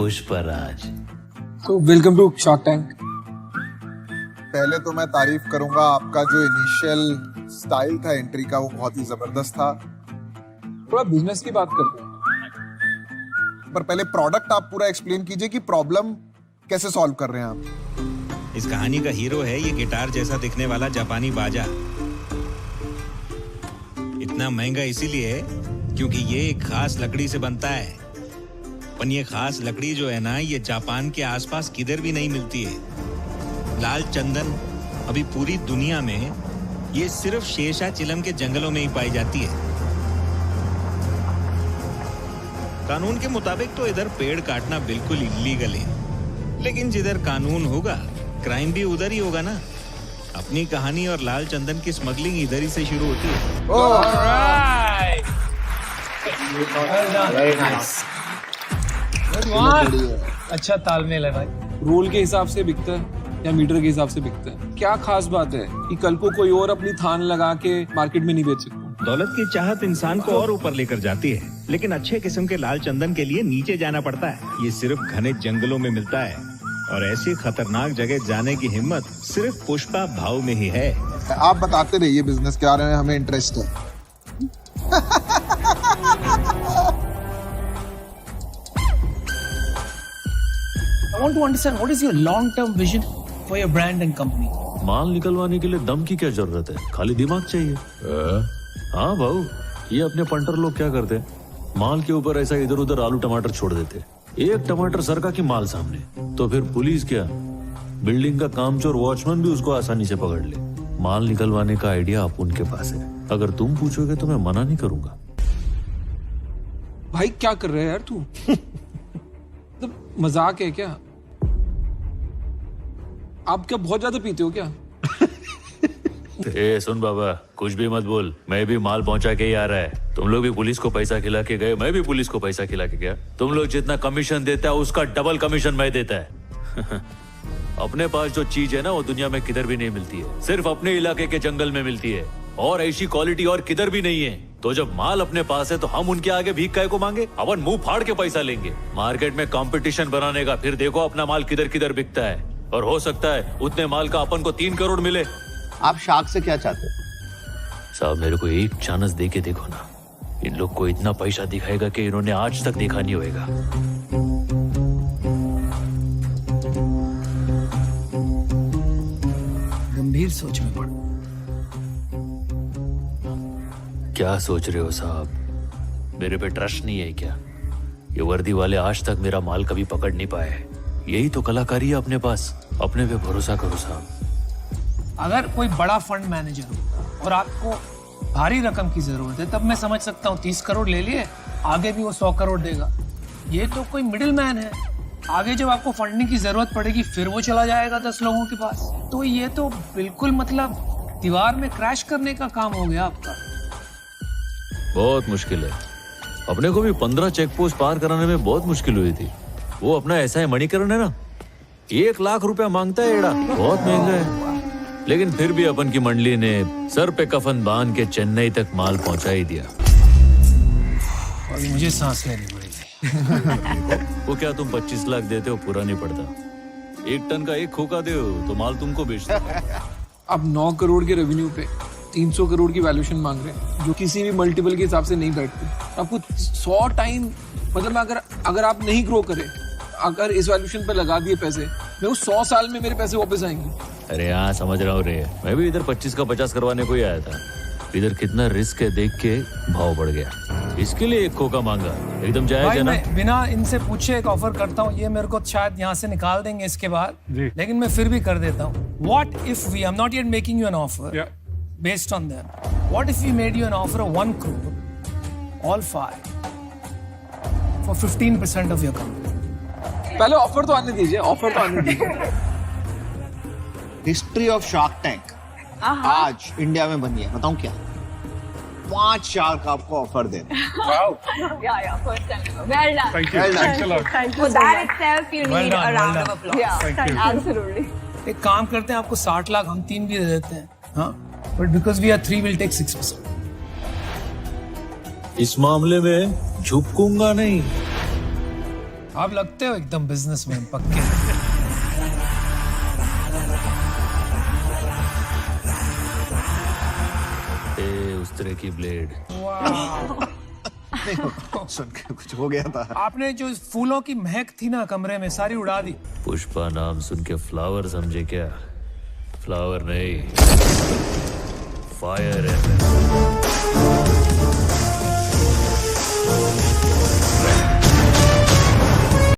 पुष्पराज। तो welcome to shark tank. पहले तो मैं तारीफ करूंगा, आपका जो इनिशियल स्टाइल था एंट्री का वो बहुत ही जबरदस्त था। थोड़ा बिजनेस की बात करते हैं। पर पहले प्रोडक्ट आप पूरा एक्सप्लेन कीजिए कि प्रॉब्लम कैसे सॉल्व कर रहे हैं आप। इस कहानी का हीरो है ये गिटार जैसा दिखने वाला जापानी बाजा। इतना महंगा इसीलिए है क्योंकि ये एक खास लकड़ी से बनता है। पर ये खास लकड़ी जो है ना, ये जापान के आसपास किधर भी नहीं मिलती है। लाल चंदन अभी पूरी दुनिया में ये सिर्फ शेषाचिलम के जंगलों में ही पाई जाती है। कानून के मुताबिक तो इधर पेड़ काटना बिल्कुल इलीगल है, लेकिन जिधर कानून होगा क्राइम भी उधर ही होगा ना। अपनी कहानी और लाल चंदन की स्मगलिंग इधर ही से शुरू होती है। अच्छा तालमेल है भाई। रोल के हिसाब से बिकता है या मीटर के हिसाब से बिकता है? क्या खास बात है कि कल को कोई और अपनी थान लगा के मार्केट में नहीं बेच सकता? दौलत की चाहत इंसान को और ऊपर लेकर जाती है, लेकिन अच्छे किस्म के लाल चंदन के लिए नीचे जाना पड़ता है। ये सिर्फ घने जंगलों में मिलता है और ऐसी खतरनाक जगह जाने की हिम्मत सिर्फ पुष्पा भाव में ही है। आप बताते रहिए बिजनेस के बारे में, हमें इंटरेस्ट है। I want to understand what is your long-term vision for your brand and company. माल निकलवाने के लिए दम की क्या जरूरत है, खाली दिमाग चाहिए। हाँ भाऊ, ये अपने पंटर लोग क्या करते हैं, माल के ऊपर ऐसा इधर उधर आलू टमाटर छोड़ देते। एक टमाटर सरका की माल सामने, तो फिर पुलिस क्या, बिल्डिंग का कामचोर वॉचमैन भी उसको आसानी से पकड़ ले। माल निकलवाने का आइडिया आप उनके पास है, अगर तुम पूछोगे तो मैं मना नहीं करूंगा। भाई क्या कर रहे है यार तू? तो मजाक है क्या? आप क्या बहुत ज्यादा पीते हो क्या? ए सुन बाबा, कुछ भी मत बोल, मैं भी माल पहुंचा के ही आ रहा है। तुम लोग भी पुलिस को पैसा खिला के गए, मैं भी पुलिस को पैसा खिला के गया। तुम लोग जितना कमीशन देता है उसका डबल कमीशन मैं देता है। अपने पास जो चीज है ना वो दुनिया में किधर भी नहीं मिलती है, सिर्फ अपने इलाके के जंगल में मिलती है, और ऐसी क्वालिटी और किधर भी नहीं है। तो जब माल अपने पास है तो हम उनके आगे भीख काहे को मांगे? अपन मुंह फाड़ के पैसा लेंगे। मार्केट में कंपटीशन बनाने का, फिर देखो अपना माल किधर किधर बिकता है, और हो सकता है उतने माल का अपन को 3 करोड़ मिले। आप शार्क से क्या चाहते हैं? साहब मेरे को एक चांस दे के देखो ना, इन लोग को इतना पैसा दिखाएगा कि इन्होंने आज तक देखा नहीं होगा। गंभीर सोच में पड़। क्या सोच रहे हो साहब, मेरे पे ट्रस्ट नहीं है क्या? ये वर्दी वाले आज तक मेरा माल कभी पकड़ नहीं पाए। यही तो कलाकारी है अपने पास, अपने पे भरोसा करो साहब। अगर कोई बड़ा फंड मैनेजर हो और आपको भारी रकम की जरूरत है तब मैं समझ सकता हूँ 30 करोड़ ले लिए, आगे भी वो 100 करोड़ देगा। ये तो कोई मिडिल मैन है, आगे जब आपको फंडिंग की जरूरत पड़ेगी फिर वो चला जाएगा 10 लोगों के पास। तो ये तो बिल्कुल मतलब दीवार में क्रैश करने का काम हो गया आपका। बहुत मुश्किल है, अपने को भी 15 चेक पोस्ट पार कराने में बहुत मुश्किल हुई थी। वो अपना ऐसा है मणिकरण है ना, 1 लाख रुपया मांगता है एड़ा, बहुत महंगा है। लेकिन फिर भी अपन की मंडली ने सर पे कफन बांध के चेन्नई तक माल पहुंचा ही दिया। अभी मुझे सांस लेनी पड़ेगी। वो क्या तुम 25 लाख देते हो पूरा नहीं पड़ता, 1 टन का 1 खोखा दे तो माल तुमको बेचता। अब 9 करोड़ के रेवेन्यू पे 300 करोड़ की वैल्यूएशन मांग रहे हैं, जो किसी भी मल्टीपल के हिसाब से नहीं बैठती। आपको 100 टाइम, मतलब अगर आप नहीं ग्रो करें, अगर इस वैल्यूएशन पे लगा दिए पैसे, मैं उस 100 साल में मेरे पैसे वापस आएंगे। अरे हाँ समझ रहा हूँ रे, मैं भी इधर 25 का 50 करवाने को ही आया था। इधर कितना रिस्क है देख के भाव बढ़ गया, इसके लिए 1 खोखा मांगा। एकदम जायज है ना? मैं बिना इनसे पूछे एक ऑफर करता हूँ, ये मेरे को शायद यहाँ से निकाल देंगे इसके बाद, लेकिन मैं फिर भी कर देता हूँ। What if we, I'm not yet making you an offer based on them. What if we made you an offer of 1 crore, all 5, for 15% of your company? पहले ऑफर तो आने दीजिए, ऑफर तो आने दीजिए। हिस्ट्री ऑफ शार्क टैंक आज India में बनी है, बताऊं क्या? 5 शार्क आपको ऑफर दे रहे हैं। Yeah, first time ever. Well done. Thank you. Thank you. Thank you. For that itself, you need a round of applause. Yeah, absolutely. एक काम करते हैं, आपको 60 लाख हम 3 भी दे देते हैं, हाँ? But because we are 3, we'll take 6%. इस मामले में झुकूंगा नहीं। आप लगते हो एकदम बिजनेसमैन पक्के। उस तरह की ब्लेड। सुन के कुछ हो गया था। आपने जो फूलों की महक थी ना कमरे में सारी उड़ा दी। पुष्पा नाम सुन के फ्लावर समझे क्या? फ्लावर नहीं, फायर है।